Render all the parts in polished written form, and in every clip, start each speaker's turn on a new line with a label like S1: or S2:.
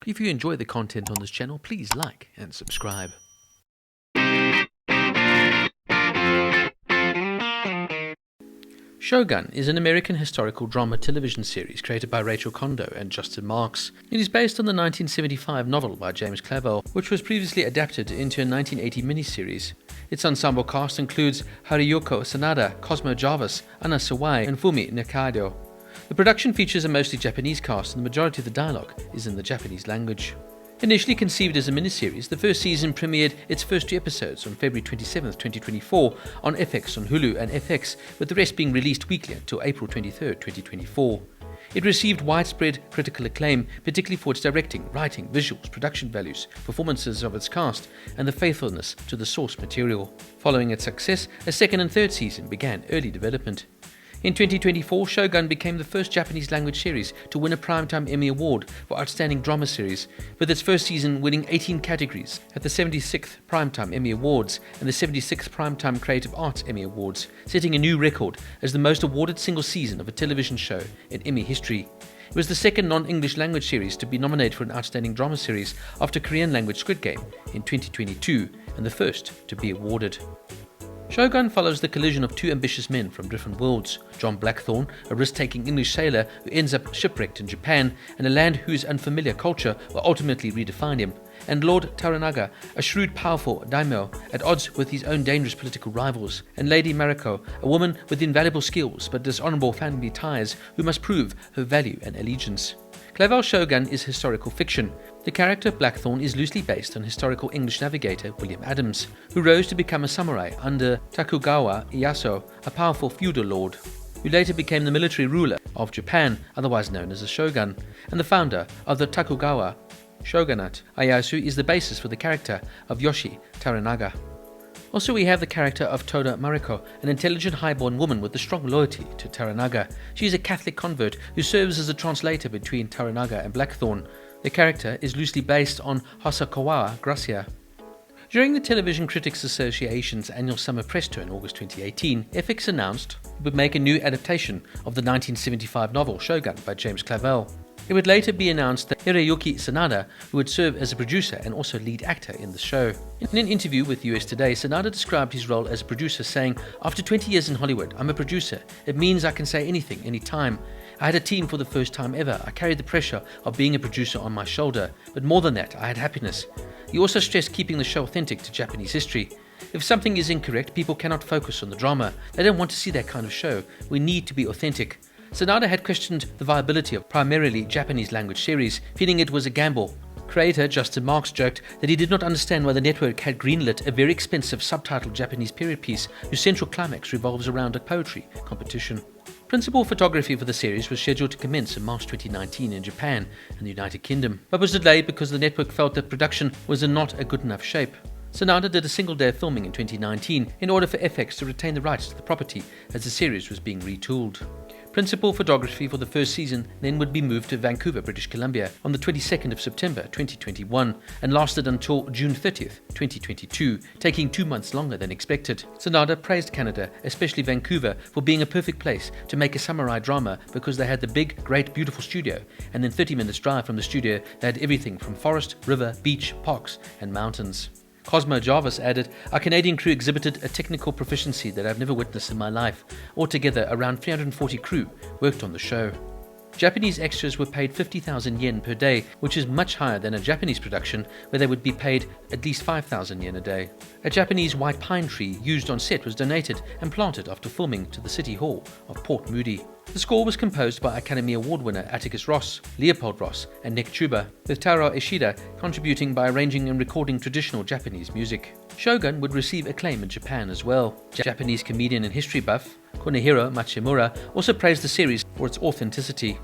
S1: If you enjoy the content on this channel, please like and subscribe. Shogun is an American historical drama television series created by Rachel Kondo and Justin Marks. It is based on the 1975 novel by James Clavell, which was previously adapted into a 1980 miniseries. Its ensemble cast includes Hiroyuki Sanada, Cosmo Jarvis, Sawai, and Fumi Nikaido. The production features a mostly Japanese cast, and the majority of the dialogue is in the Japanese language. Initially conceived as a miniseries, the first season premiered its first 2 episodes on February 27, 2024 on FX on Hulu and FX, with the rest being released weekly until April 23, 2024. It received widespread critical acclaim, particularly for its directing, writing, visuals, production values, performances of its cast, and the faithfulness to the source material. Following its success, a second and third season began early development. In 2024, Shogun became the first Japanese language series to win a Primetime Emmy Award for Outstanding Drama Series, with its first season winning 18 categories at the 76th Primetime Emmy Awards and the 76th Primetime Creative Arts Emmy Awards, setting a new record as the most awarded single season of a television show in Emmy history. It was the second non-English language series to be nominated for an Outstanding Drama Series after Korean language Squid Game in 2022, and the first to be awarded. Shogun follows the collision of 2 ambitious men from different worlds: John Blackthorne, a risk-taking English sailor who ends up shipwrecked in Japan, and a land whose unfamiliar culture will ultimately redefine him, and Lord Toranaga, a shrewd, powerful daimyo at odds with his own dangerous political rivals, and Lady Mariko, a woman with invaluable skills but dishonorable family ties who must prove her value and allegiance. Clavell's Shogun is historical fiction. The character Blackthorne is loosely based on historical English navigator William Adams, who rose to become a samurai under Tokugawa Ieyasu, a powerful feudal lord, who later became the military ruler of Japan, otherwise known as a shogun, and the founder of the Tokugawa shogunate. Ieyasu is the basis for the character of Yoshi Toranaga. Also, we have the character of Toda Mariko, an intelligent highborn woman with a strong loyalty to Toranaga. She is a Catholic convert who serves as a translator between Toranaga and Blackthorne. The character is loosely based on Hosokawa Gracia. During the Television Critics Association's annual summer press tour in August 2018, FX announced it would make a new adaptation of the 1975 novel Shogun by James Clavell. It would later be announced that Hiroyuki Sanada, who would serve as a producer and also lead actor in the show. In an interview with US Today, Sanada described his role as a producer, saying, "After 20 years in Hollywood, I'm a producer. It means I can say anything, anytime. I had a team for the first time ever. I carried the pressure of being a producer on my shoulder. But more than that, I had happiness." He also stressed keeping the show authentic to Japanese history. "If something is incorrect, people cannot focus on the drama. They don't want to see that kind of show. We need to be authentic." Sanada had questioned the viability of primarily Japanese language series, feeling it was a gamble. Creator Justin Marks joked that he did not understand why the network had greenlit a very expensive subtitled Japanese period piece whose central climax revolves around a poetry competition. Principal photography for the series was scheduled to commence in March 2019 in Japan and the United Kingdom, but was delayed because the network felt that production was in not a good enough shape. Sanada did a single day of filming in 2019 in order for FX to retain the rights to the property as the series was being retooled. Principal photography for the first season then would be moved to Vancouver, British Columbia on the 22nd of September 2021 and lasted until June 30th, 2022, taking 2 months longer than expected. Sanada praised Canada, especially Vancouver, for being a perfect place to make a samurai drama because they had the big, great, beautiful studio, and then 30 minutes drive from the studio they had everything from forest, river, beach, parks and mountains. Cosmo Jarvis added, "Our Canadian crew exhibited a technical proficiency that I've never witnessed in my life. Altogether, around 340 crew worked on the show." Japanese extras were paid 50,000 yen per day, which is much higher than a Japanese production where they would be paid at least 5,000 yen a day. A Japanese white pine tree used on set was donated and planted after filming to the City Hall of Port Moody. The score was composed by Academy Award winner Atticus Ross, Leopold Ross, and Nick Chuba, with Taro Ishida contributing by arranging and recording traditional Japanese music. Shogun would receive acclaim in Japan as well. Japanese comedian and history buff Kunihiro Machimura also praised the series for its authenticity.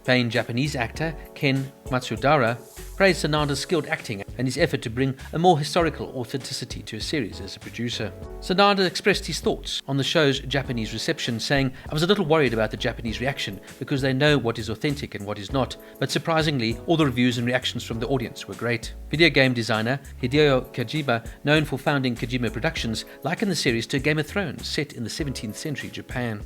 S1: Famed Japanese actor Ken Matsudara praised Sanada's skilled acting and his effort to bring a more historical authenticity to a series as a producer. Sanada expressed his thoughts on the show's Japanese reception, saying, "I was a little worried about the Japanese reaction because they know what is authentic and what is not, but surprisingly, all the reviews and reactions from the audience were great." Video game designer Hideo Kojima, known for founding Kojima Productions, likened the series to Game of Thrones set in the 17th century Japan.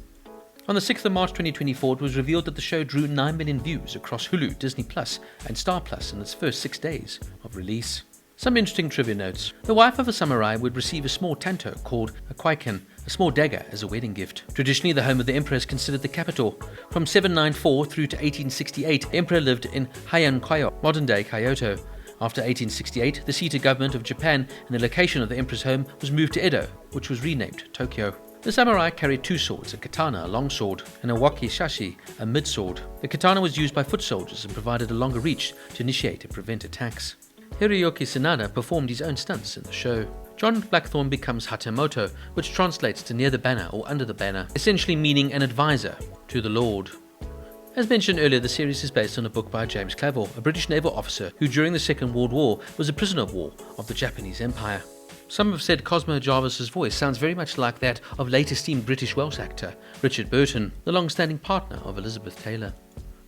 S1: On the 6th of March 2024, it was revealed that the show drew 9 million views across Hulu, Disney Plus, and Star Plus in its first 6 days of release. Some interesting trivia notes. The wife of a samurai would receive a small tanto called a kwaiken, a small dagger, as a wedding gift. Traditionally, the home of the emperor is considered the capital. From 794 through to 1868, the emperor lived in Heian-kaiyo, modern-day Kyoto. After 1868, the seat of government of Japan and the location of the emperor's home was moved to Edo, which was renamed Tokyo. The samurai carried 2 swords, a katana, a long sword, and a wakizashi, a mid-sword. The katana was used by foot soldiers and provided a longer reach to initiate and prevent attacks. Hiroyuki Sanada performed his own stunts in the show. John Blackthorne becomes Hatamoto, which translates to near the banner or under the banner, essentially meaning an advisor to the Lord. As mentioned earlier, the series is based on a book by James Clavell, a British naval officer who during the Second World War was a prisoner of war of the Japanese Empire. Some have said Cosmo Jarvis's voice sounds very much like that of late esteemed British Welsh actor Richard Burton, the long-standing partner of Elizabeth Taylor.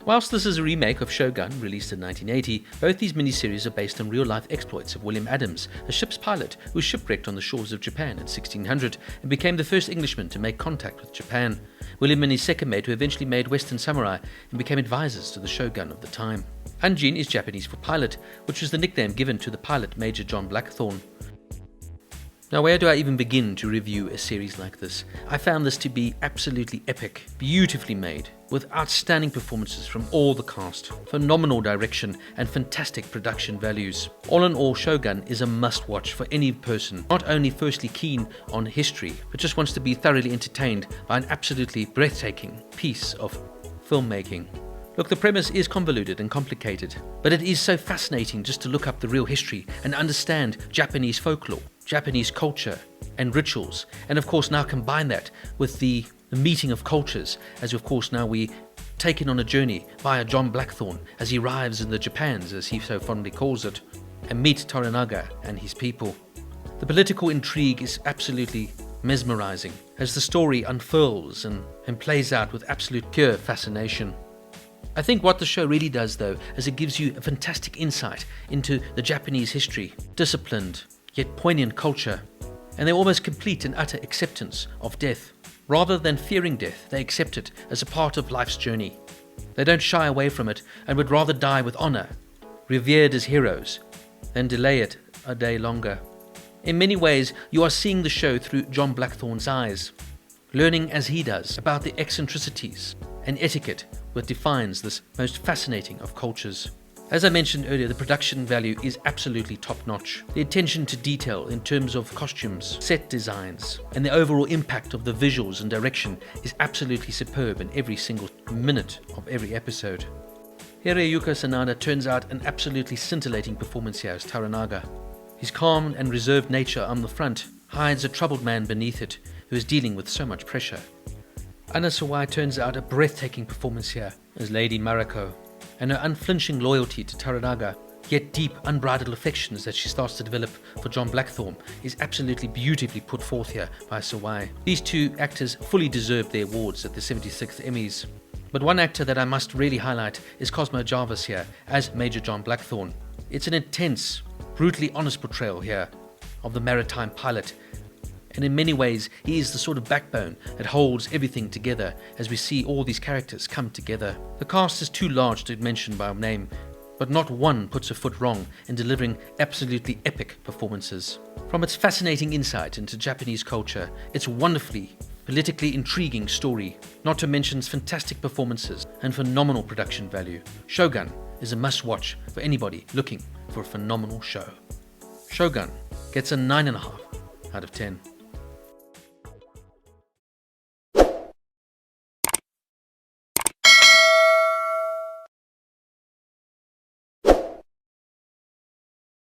S1: Whilst this is a remake of Shogun, released in 1980, both these miniseries are based on real-life exploits of William Adams, a ship's pilot who was shipwrecked on the shores of Japan in 1600 and became the first Englishman to make contact with Japan. William and his second mate who eventually made Western samurai and became advisors to the Shogun of the time. Anjin is Japanese for pilot, which was the nickname given to the pilot Major John Blackthorne. Now, where do I even begin to review a series like this? I found this to be absolutely epic, beautifully made, with outstanding performances from all the cast, phenomenal direction, and fantastic production values. All in all, Shogun is a must-watch for any person, not only firstly keen on history, but just wants to be thoroughly entertained by an absolutely breathtaking piece of filmmaking. Look, the premise is convoluted and complicated, but it is so fascinating just to look up the real history and understand Japanese folklore, Japanese culture and rituals, and of course now combine that with the meeting of cultures, as of course now we taken on a journey via John Blackthorne as he arrives in the Japans, as he so fondly calls it, and meet Toranaga and his people. The political intrigue is absolutely mesmerizing as the story unfurls and plays out with absolute pure fascination. I think what the show really does, though, is it gives you a fantastic insight into the Japanese history, disciplined yet poignant culture, and their almost complete and utter acceptance of death. Rather than fearing death, they accept it as a part of life's journey. They don't shy away from it and would rather die with honor, revered as heroes, than delay it a day longer. In many ways, you are seeing the show through John Blackthorne's eyes, learning as he does about the eccentricities and etiquette that defines this most fascinating of cultures. As I mentioned earlier, the production value is absolutely top-notch. The attention to detail in terms of costumes, set designs, and the overall impact of the visuals and direction is absolutely superb in every single minute of every episode. Hiroyuki Sanada turns out an absolutely scintillating performance here as Toranaga. His calm and reserved nature on the front hides a troubled man beneath it who is dealing with so much pressure. Sawai turns out a breathtaking performance here as Lady Mariko, and her unflinching loyalty to Toranaga, yet deep, unbridled affections that she starts to develop for John Blackthorne is absolutely beautifully put forth here by Sawai. These two actors fully deserve their awards at the 76th Emmys. But one actor that I must really highlight is Cosmo Jarvis here as Major John Blackthorne. It's an intense, brutally honest portrayal here of the maritime pilot, and in many ways he is the sort of backbone that holds everything together as we see all these characters come together. The cast is too large to mention by name, but not one puts a foot wrong in delivering absolutely epic performances. From its fascinating insight into Japanese culture, its wonderfully politically intriguing story, not to mention its fantastic performances and phenomenal production value, Shogun is a must-watch for anybody looking for a phenomenal show. Shogun gets a 9.5 out of 10.